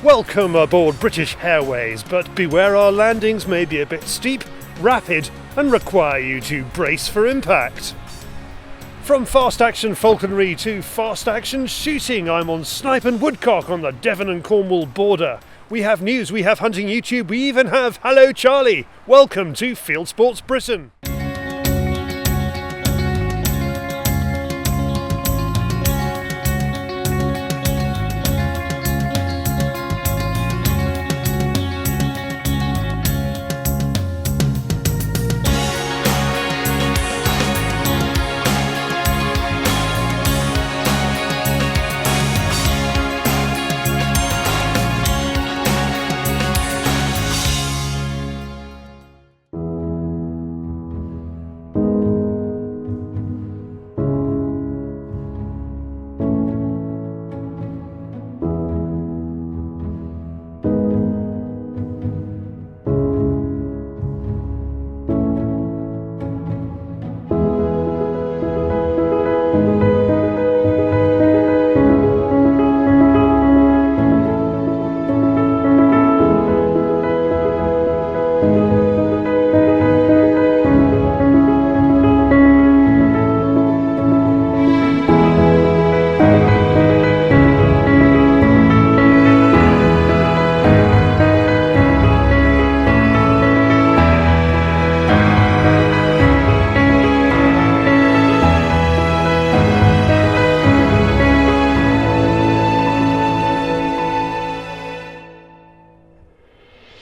Welcome aboard British Airways, but beware our landings may be a bit steep, rapid, and require you to brace for impact. From fast action falconry to fast action shooting, I'm on snipe and woodcock on the Devon and Cornwall border. We have news, we have hunting YouTube, we even have Hallo Charlie. Welcome to Fieldsports Britain.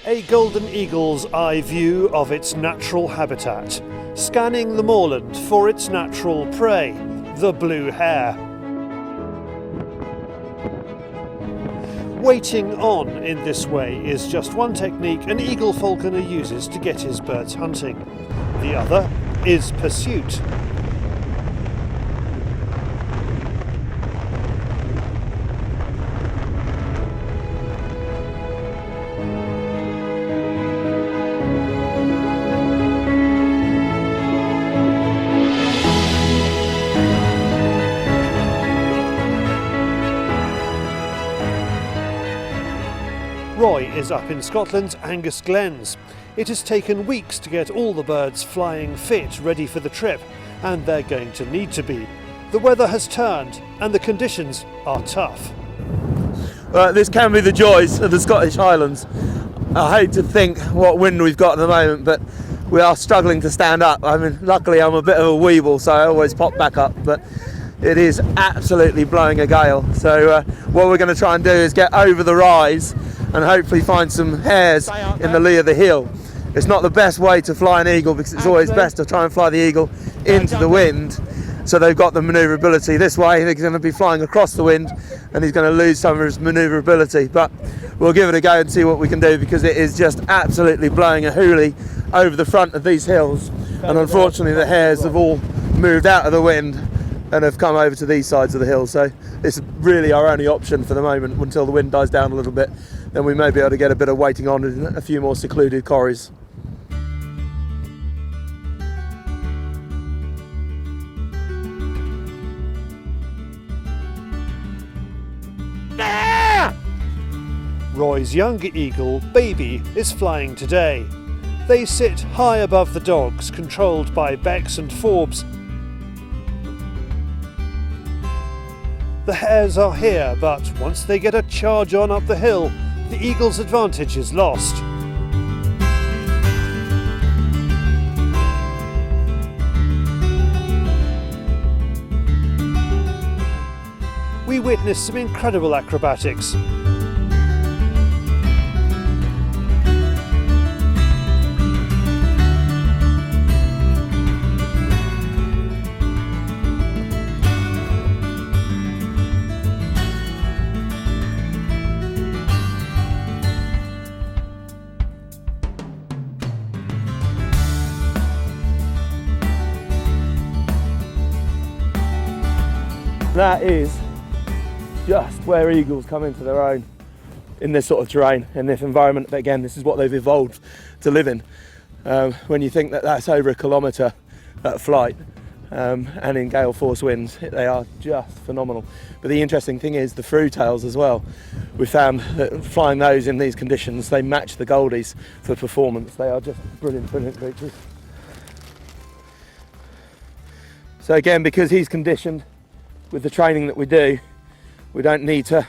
A golden eagle's eye view of its natural habitat, scanning the moorland for its natural prey, the blue hare. Waiting on in this way is just one technique an eagle falconer uses to get his birds hunting. The other is pursuit. Roy is up in Scotland's Angus Glens. It has taken weeks to get all the birds flying fit, ready for the trip, and they're going to need to be. The weather has turned and the conditions are tough. This can be the joys of the Scottish Highlands. I hate to think what wind we've got at the moment, but we are struggling to stand up. I mean, luckily I'm a bit of a weeble, so I always pop back up, but it is absolutely blowing a gale. So what we're going to try and do is get over the rise and hopefully find some hares in the lee of the hill. It's not the best way to fly an eagle because it's always best to try and fly the eagle into the wind, so they've got the manoeuvrability. This way they're going to be flying across the wind and he's going to lose some of his manoeuvrability, but we'll give it a go and see what we can do, because it is just absolutely blowing a hoolie over the front of these hills, and unfortunately the hares have all moved out of the wind and have come over to these sides of the hill. So it's really our only option for the moment until the wind dies down a little bit. Then we may be able to get a bit of waiting on in a few more secluded corries. Roy's younger eagle, Baby, is flying today. They sit high above the dogs, controlled by becks and forbs. The hares are here, but once they get a charge on up the hill, the eagle's advantage is lost. We witnessed some incredible acrobatics. That is just where eagles come into their own in this sort of terrain, in this environment. But again, this is what they've evolved to live in. When you think that that's over a kilometre at flight, and in gale force winds. They are just phenomenal. But the interesting thing is the through-tails as well. We found that flying those in these conditions, they match the goldies for performance. They are just brilliant, brilliant creatures. So again, because he's conditioned with the training that we do, we don't need to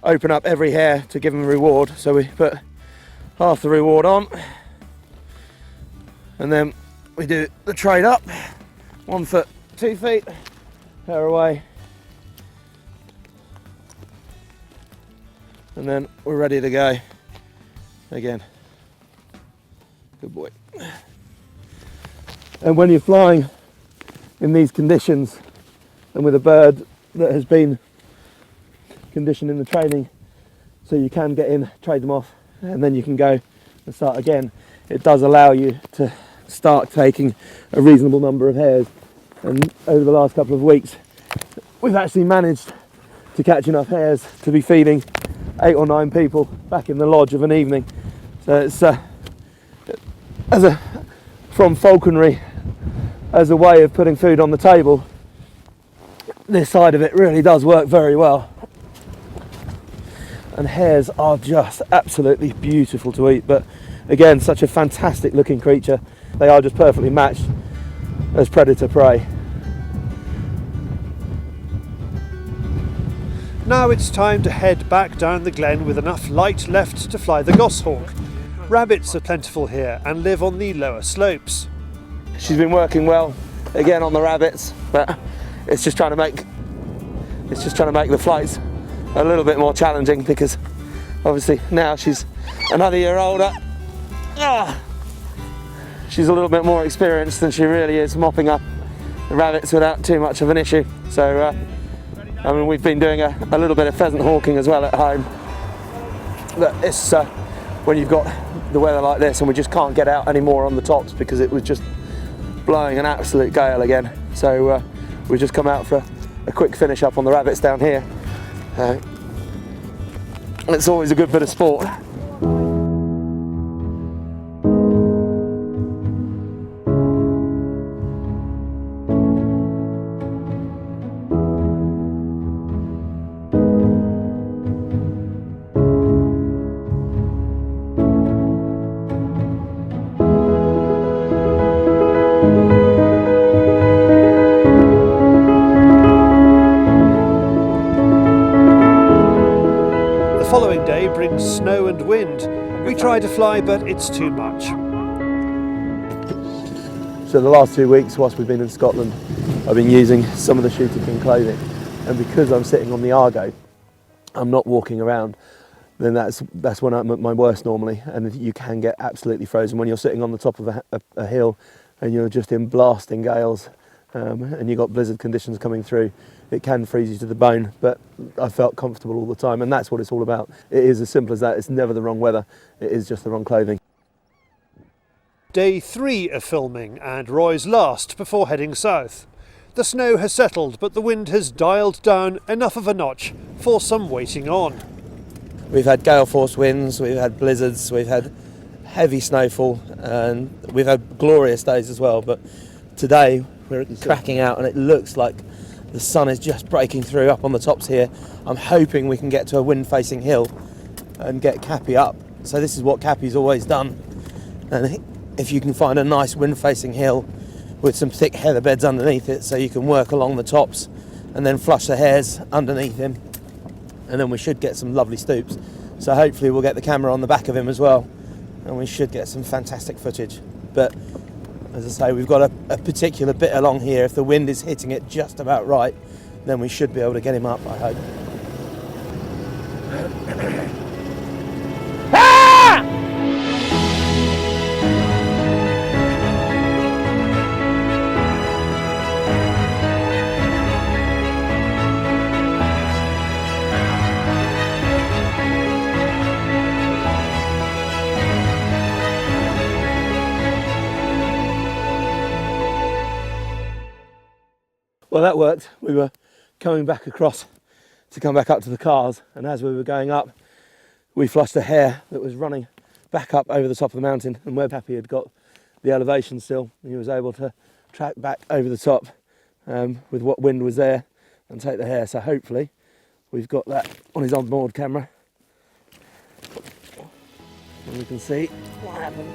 open up every hare to give him a reward. So we put half the reward on, and then we do the trade up. 1 foot, 2 feet, hare away, and then we're ready to go again. Good boy. And when you're flying in these conditions and with a bird that has been conditioned in the training, so you can get in, trade them off, and then you can go and start again, it does allow you to start taking a reasonable number of hares. And over the last couple of weeks, we've actually managed to catch enough hares to be feeding 8 or 9 people back in the lodge of an evening. So it's from falconry as a way of putting food on the table, this side of it really does work very well. And hares are just absolutely beautiful to eat, but again, such a fantastic looking creature. They are just perfectly matched as predator prey. Now it's time to head back down the glen with enough light left to fly the goshawk. Rabbits are plentiful here and live on the lower slopes. She's been working well again on the rabbits, but it's just trying to make the flights a little bit more challenging, because obviously now she's another year older. She's a little bit more experienced than she really is mopping up the rabbits without too much of an issue. So I mean, we've been doing a little bit of pheasant hawking as well at home, but it's when you've got the weather like this and we just can't get out anymore on the tops because it was just blowing an absolute gale again. So we've just come out for a quick finish up on the rabbits down here. It's always a good bit of sport. Snow and wind. We try to fly, but it's too much. So the last 2 weeks whilst we've been in Scotland, I've been using some of the shooting clothing, and because I'm sitting on the Argo, I'm not walking around, then that's when I'm at my worst normally, and you can get absolutely frozen when you're sitting on the top of a hill and you're just in blasting gales, and you've got blizzard conditions coming through. It can freeze you to the bone, but I felt comfortable all the time, and that's what it's all about. It is as simple as that. It's never the wrong weather, it is just the wrong clothing. Day 3 of filming, and Roy's last before heading south. The snow has settled, but the wind has dialed down enough of a notch for some waiting on. We've had gale force winds, we've had blizzards, we've had heavy snowfall, and we've had glorious days as well, but today we're cracking out and it looks like the sun is just breaking through up on the tops here. I'm hoping we can get to a wind-facing hill and get Cappy up. So this is what Cappy's always done. And if you can find a nice wind-facing hill with some thick heather beds underneath it, so you can work along the tops and then flush the hares underneath him, and then we should get some lovely stoops. So hopefully we'll get the camera on the back of him as well, and we should get some fantastic footage. But as I say, we've got a particular bit along here. If the wind is hitting it just about right, then we should be able to get him up, I hope. Well, that worked. We were coming back across to come back up to the cars, and as we were going up, we flushed a hare that was running back up over the top of the mountain, and where Pappy had got the elevation still, he was able to track back over the top with what wind was there and take the hare. So hopefully we've got that on his onboard camera and we can see what happened.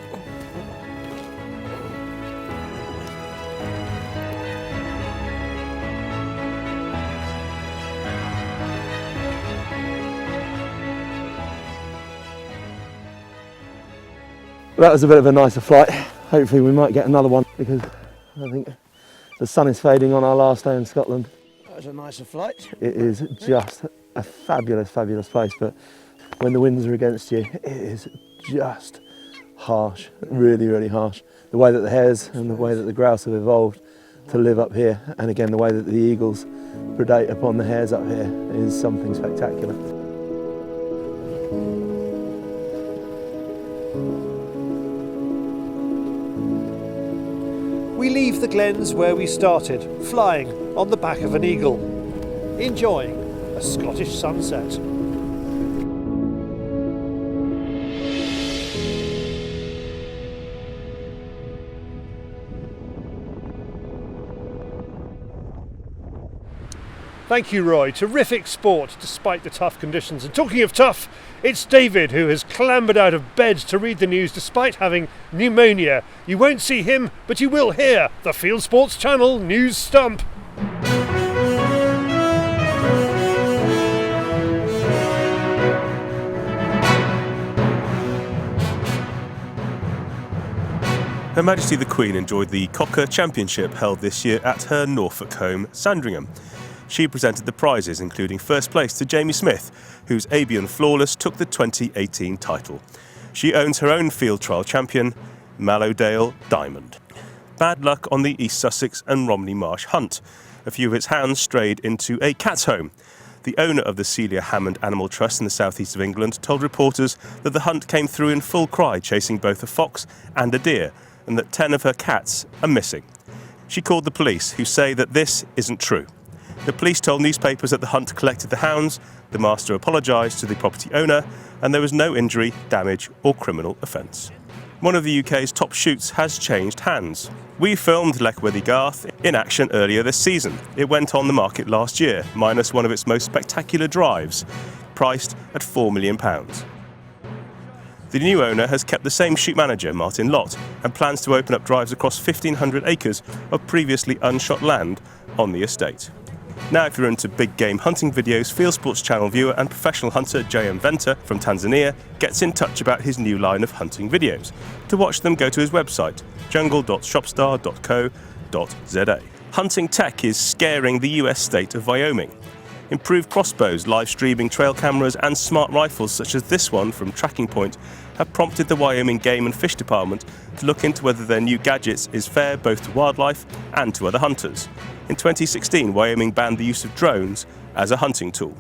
That was a bit of a nicer flight. Hopefully we might get another one because I think the sun is fading on our last day in Scotland. That was a nicer flight. It is just a fabulous, fabulous place, but when the winds are against you, it is just harsh, really, really harsh. The way that the hares and the way that the grouse have evolved to live up here, and again the way that the eagles predate upon the hares up here is something spectacular. We leave the glens where we started, flying on the back of an eagle, enjoying a Scottish sunset. Thank you, Roy. Terrific sport despite the tough conditions. And talking of tough, it's David who has clambered out of bed to read the news despite having pneumonia. You won't see him, but you will hear the Fieldsports Channel news stump. Her Majesty the Queen enjoyed the Cocker Championship held this year at her Norfolk home, Sandringham. She presented the prizes, including first place to Jamie Smith, whose Abian Flawless took the 2018 title. She owns her own field trial champion, Mallowdale Diamond. Bad luck on the East Sussex and Romney Marsh hunt. A few of its hounds strayed into a cat's home. The owner of the Celia Hammond Animal Trust in the southeast of England told reporters that the hunt came through in full cry, chasing both a fox and a deer, and that 10 of her cats are missing. She called the police, who say that this isn't true. The police told newspapers that the hunt collected the hounds, the master apologised to the property owner, and there was no injury, damage or criminal offence. One of the UK's top shoots has changed hands. We filmed Leckwethy Garth in action earlier this season. It went on the market last year, minus one of its most spectacular drives, priced at £4 million. The new owner has kept the same shoot manager, Martin Lott, and plans to open up drives across 1,500 acres of previously unshot land on the estate. Now, if you're into big game hunting videos, Fieldsports Channel viewer and professional hunter J.M. Venter from Tanzania gets in touch about his new line of hunting videos. To watch them, go to his website, jungle.shopstar.co.za. Hunting tech is scaring the US state of Wyoming. Improved crossbows, live streaming trail cameras and smart rifles such as this one from Tracking Point have prompted the Wyoming Game and Fish Department to look into whether their new gadgets is fair both to wildlife and to other hunters. In 2016, Wyoming banned the use of drones as a hunting tool.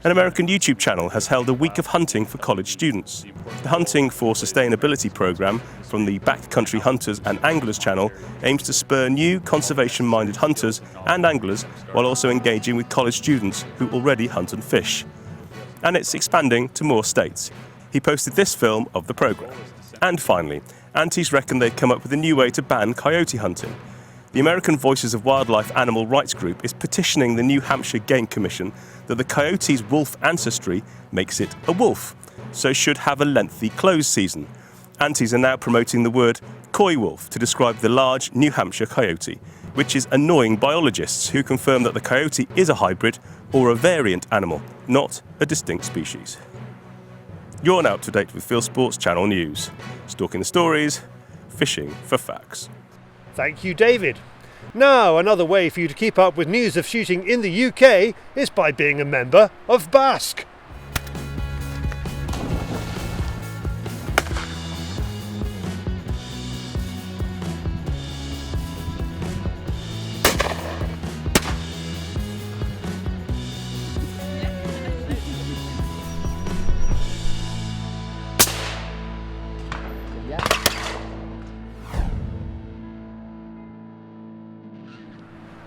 An American YouTube channel has held a week of hunting for college students. The Hunting for Sustainability program from the Backcountry Hunters and Anglers channel aims to spur new conservation-minded hunters and anglers while also engaging with college students who already hunt and fish. And it's expanding to more states. He posted this film of the program. And finally, aunties reckon they've come up with a new way to ban coyote hunting. The American Voices of Wildlife animal rights group is petitioning the New Hampshire Game Commission that the coyote's wolf ancestry makes it a wolf, so should have a lengthy closed season. Aunties are now promoting the word coywolf to describe the large New Hampshire coyote, which is annoying biologists who confirm that the coyote is a hybrid or a variant animal, not a distinct species. You're now up to date with Fieldsports Channel News. Stalking the stories, fishing for facts. Thank you, David. Now, another way for you to keep up with news of shooting in the UK is by being a member of Basque.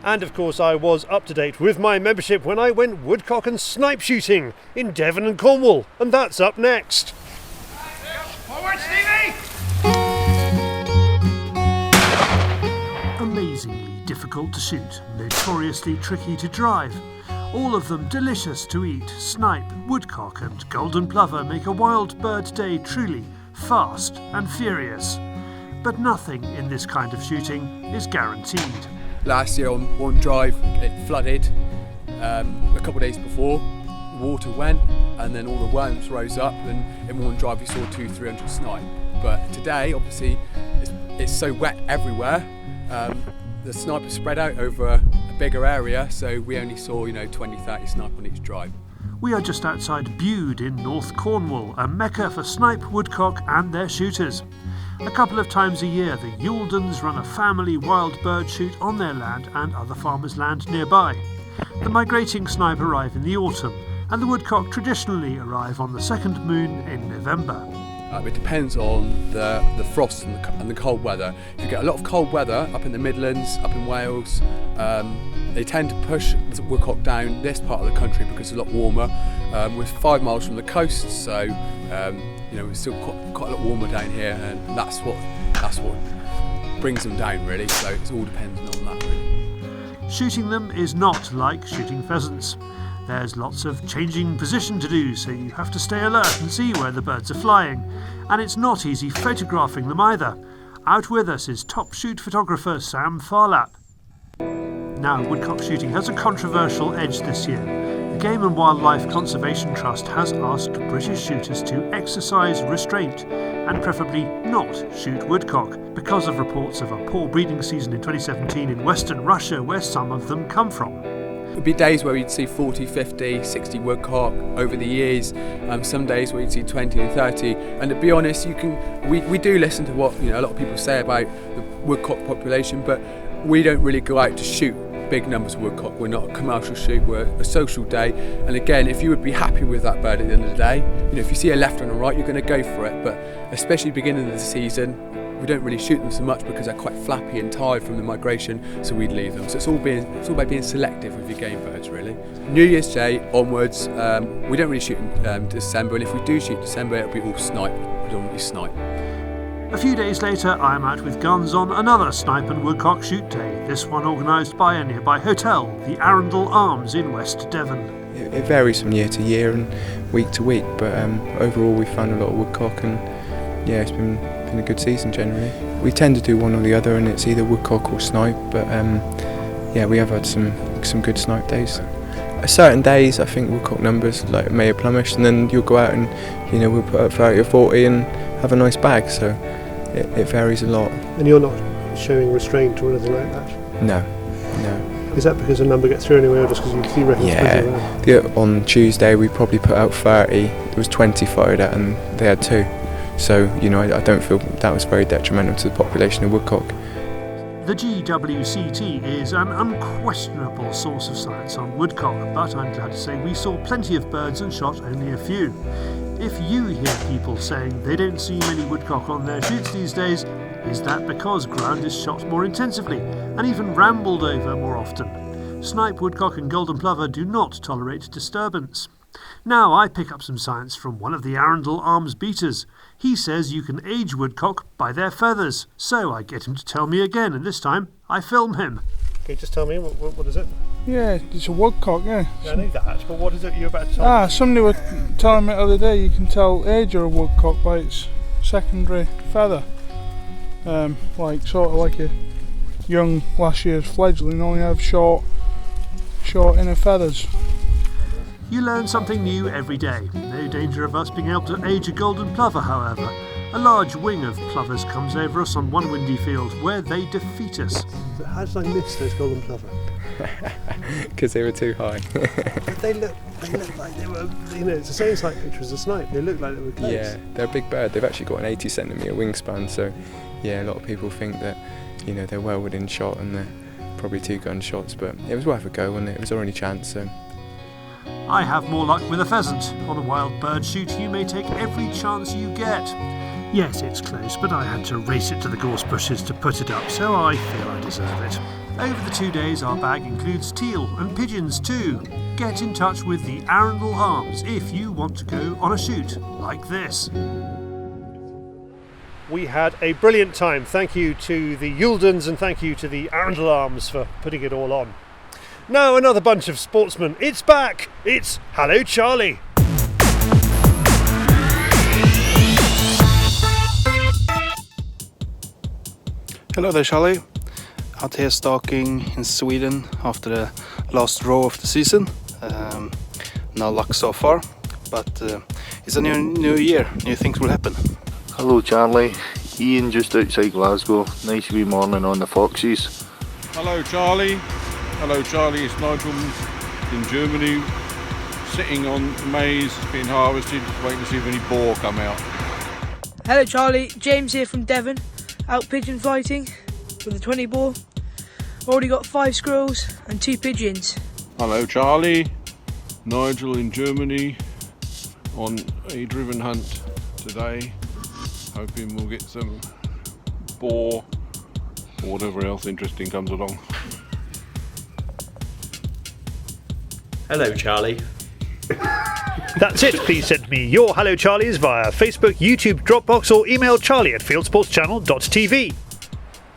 And of course I was up to date with my membership when I went woodcock and snipe shooting in Devon and Cornwall, and that's up next. Forward, Stevie! Amazingly difficult difficult to shoot, notoriously tricky to drive. All of them delicious to eat. Snipe, woodcock and golden plover make a wild bird day truly fast and furious. But nothing in this kind of shooting is guaranteed. Last year on one drive it flooded a couple of days before, the water went and then all the worms rose up, and in one drive we saw 200-300 snipe. But today obviously it's so wet everywhere, the snipe is spread out over a bigger area, so we only saw 20-30 snipe on each drive. We are just outside Bude in North Cornwall, a mecca for snipe, woodcock and their shooters. A couple of times a year the Youldons run a family wild bird shoot on their land and other farmers' land nearby. The migrating snipe arrive in the autumn, and the woodcock traditionally arrive on the second moon in November. It depends on the frost and the cold weather. If you get a lot of cold weather up in the Midlands, up in Wales, they tend to push the woodcock down this part of the country because it's a lot warmer. We're 5 miles from the coast, so we're still quite a lot warmer down here, and that's what brings them down really. So it's all dependent on that really. Shooting them is not like shooting pheasants. There's lots of changing position to do, so you have to stay alert and see where the birds are flying. And it's not easy photographing them either. Out with us is top shoot photographer Sam Farlap. Now, woodcock shooting has a controversial edge this year. The Game and Wildlife Conservation Trust has asked British shooters to exercise restraint and preferably not shoot woodcock because of reports of a poor breeding season in 2017 in Western Russia, where some of them come from. There'd be days where we'd see 40, 50, 60 woodcock over the years. Some days where you'd see 20 and 30. And to be honest, we do listen to what a lot of people say about the woodcock population, but we don't really go out to shoot big numbers of woodcock. We're not a commercial shoot, we're a social day. And again, if you would be happy with that bird at the end of the day, if you see a left and a right, you're going to go for it. But especially beginning of the season, we don't really shoot them so much because they're quite flappy and tired from the migration, so we'd leave them. So it's all about being selective with your game birds really. New Year's Day onwards, we don't really shoot in December, and if we do shoot December, it'll be all snipe, predominantly snipe. A few days later, I'm out with guns on another snipe and woodcock shoot day, this one organised by a nearby hotel, the Arundel Arms in West Devon. It varies from year to year and week to week, but overall we found a lot of woodcock, and yeah, it's been a good season generally. We tend to do one or the other, and it's either woodcock or snipe, but we have had some good snipe days. Certain days I think woodcock numbers may have plummeted, and then you'll go out and we'll put up 30 or 40 and have a nice bag, so it varies a lot. And you're not showing restraint or anything like that? No. Is that because the number gets through anyway, or just because you reckon it's around? On Tuesday we probably put out 30, there was 20 fired at and they had 2. So, I don't feel that was very detrimental to the population of woodcock. The GWCT is an unquestionable source of science on woodcock, but I'm glad to say we saw plenty of birds and shot only a few. If you hear people saying they don't see many woodcock on their shoots these days, is that because ground is shot more intensively and even rambled over more often? Snipe, woodcock and golden plover do not tolerate disturbance. Now I pick up some science from one of the Arundel Arms beaters. He says you can age woodcock by their feathers, so I get him to tell me again, and this time I film him. Can you just tell me, what is it? Yeah, it's a woodcock, yeah. Yeah, I know that, but what is it you're about to tell me? Somebody was telling me the other day you can tell age of a woodcock by its secondary feather. Sort of like a young last year's fledgling, only have short inner feathers. You learn something new every day. No danger of us being able to age a golden plover, however. A large wing of plovers comes over us on one windy field where they defeat us. How did I miss those golden plover? Because they were too high. But they look like they were, it's the same sight picture as a snipe. They look like they were close. Yeah, they're a big bird. They've actually got an 80 centimetre wingspan, so yeah, a lot of people think that, they're well within shot and they're probably 2 gunshots, but it was worth a go, wasn't it? It was our only chance, so. I have more luck with a pheasant. On a wild bird shoot, you may take every chance you get. Yes, it's close, but I had to race it to the gorse bushes to put it up, so I feel I deserve it. Over the 2 days, our bag includes teal and pigeons too. Get in touch with the Arundel Arms if you want to go on a shoot like this. We had a brilliant time. Thank you to the Youldons and thank you to the Arundel Arms for putting it all on. Now another bunch of sportsmen. It's back. It's Hallo Charlie. Hello there, Charlie. Out here stalking in Sweden after the last row of the season. No luck so far, but it's a new year. New things will happen. Hello Charlie, Ian just outside Glasgow. Nice wee morning on the Foxes. Hello Charlie, it's Nigel in Germany, sitting on maize being harvested, waiting to see if any boar come out. Hello Charlie, James here from Devon, out pigeon fighting with a 20 bore. Already got 5 squirrels and 2 pigeons. Hello Charlie, Nigel in Germany on a driven hunt today. Hoping we'll get some boar or whatever else interesting comes along. Hello Charlie. That's it. Please send me your Hello Charlies via Facebook, YouTube, Dropbox or email charlie@fieldsportschannel.tv.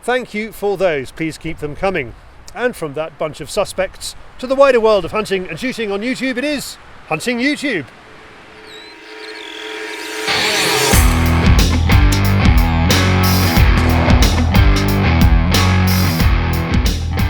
Thank you for those. Please keep them coming. And from that bunch of suspects to the wider world of hunting and shooting on YouTube, it is Hunting YouTube.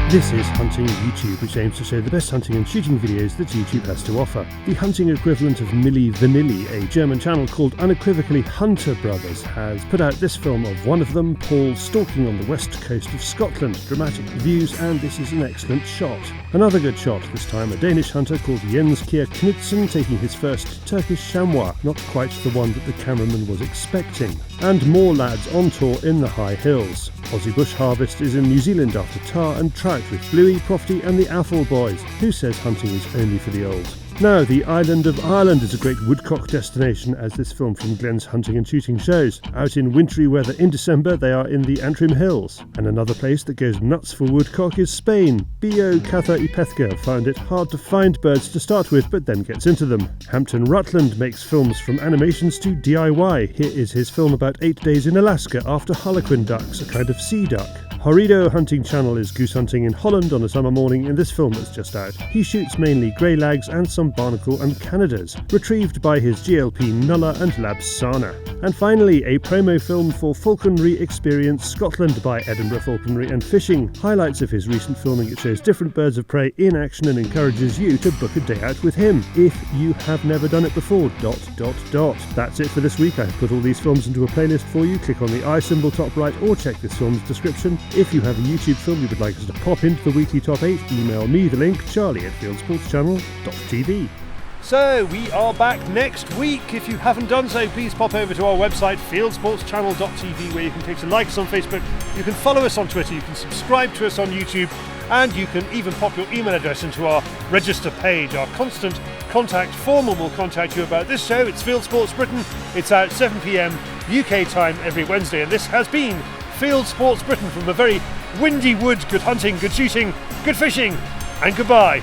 This is Hunting YouTube, which aims to show the best hunting and shooting videos that YouTube has to offer. The hunting equivalent of Milli Vanilli, a German channel called unequivocally Hunter Brothers, has put out this film of one of them, Paul, stalking on the west coast of Scotland. Dramatic views, and this is an excellent shot. Another good shot, this time a Danish hunter called Jens Kier Knudsen taking his first Turkish chamois, not quite the one that the cameraman was expecting. And more lads on tour in the high hills. Aussie Bush Harvest is in New Zealand after tar and trout with Bluey, Profty and the Athol boys. Who says hunting is only for the old? Now, the island of Ireland is a great woodcock destination, as this film from Glens Hunting and Shooting shows. Out in wintry weather in December, they are in the Antrim Hills. And another place that goes nuts for woodcock is Spain. B.O. Catha Ipethka found it hard to find birds to start with, but then gets into them. Hampton Rutland makes films from animations to DIY. Here is his film about 8 days in Alaska after harlequin ducks, a kind of sea duck. Horrido Hunting Channel is goose hunting in Holland on a summer morning in this film that's just out. He shoots mainly grey lags and some barnacle and Canadas, retrieved by his GLP Nulla and Lab Sana. And finally, a promo film for Falconry Experience Scotland by Edinburgh Falconry and Fishing. Highlights of his recent filming, it shows different birds of prey in action and encourages you to book a day out with him, if you have never done it before, ... That's it for this week. I've put all these films into a playlist for you. Click on the I symbol top right or check this film's description. If you have a YouTube film you would like us to pop into the weekly top 8, email me the link, charlie@fieldsportschannel.tv. So we are back next week. If you haven't done so, please pop over to our website, fieldsportschannel.tv, where you can click to like us on Facebook, you can follow us on Twitter, you can subscribe to us on YouTube, and you can even pop your email address into our register page. Our constant contact form will contact you about this show. It's Field Sports Britain. It's out 7 p.m. UK time every Wednesday, and this has been Field Sports Britain from a very windy wood. Good hunting, good shooting, good fishing, and goodbye.